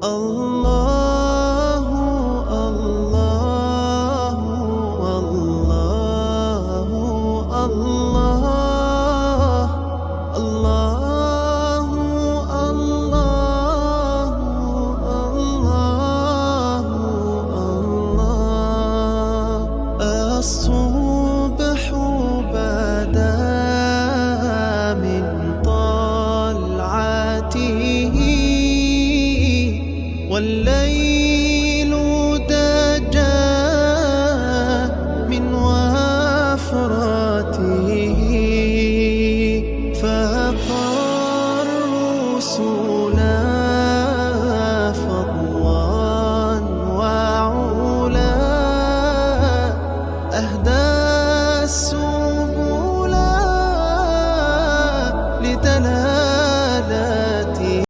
الله الله الله الله الله الله الله الصبح بدا من طلعته والليل دجى من وفرته فاق الرسل